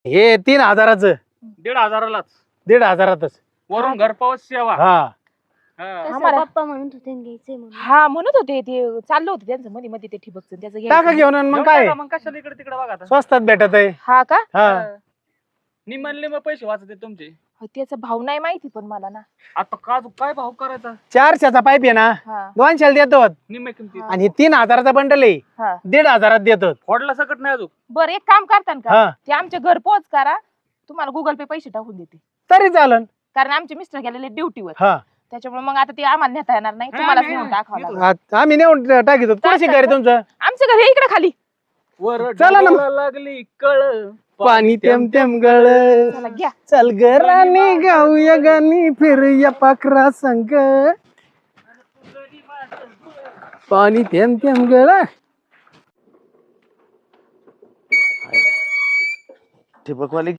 हे 3,000चं 1,500लाच 1,500तच. वरून घरपोच सेवा. हा हा. आम्हाला- पप्पा म्हणत होते ना घ्यायचंय म्हणून. हा म्हणत होते ते चाललं होतं त्यांचं मध्ये मध्ये ते ठिबकचं त्याचं टाका घ्यायचं. घेऊन आणि मग घेऊन काय टाका, मग कशाला इकडे तिकडे बघा आता. स्वस्तात भेटत आहे. हा का हा निम्मनले मग पैसे वाचते तुमचे. हो, त्याचा भाव नाही माहिती पण मला ना. आता काय भाव करायचा 400चा पाईप आहे ना हा 200ला देतो निम्मे किमती. हा. आणि हे 3,000चा बंडल आहे हा 1,500त देतो. फोडला सकट नाही अजून. बरं एक काम करतान का हा ते आमच्या घर पोच करा तुम्हाला गुगल पे पैसे टाकून देते तरी चालन. कारण आमचे मिस्टर गेलेले ड्युटीवर हा त्याच्यामुळे मग आता ते आम्हाला नेता येणार नाही हा, तुम्हाला नाही, नेऊन नाही. टाकावं लागेल. आम्ही नेऊन टाकितो. कुठे घर आहे तुमचं? आमचं घर हे इकडे खाली वर चला ना. डोला लागली कळ. पाणी तेम तेम गळ. चला घ्या चल घरानी गाऊया गाणी फिरूया पाखरा संग. पाणी थेंब थेंब गळ. ठिबकवाली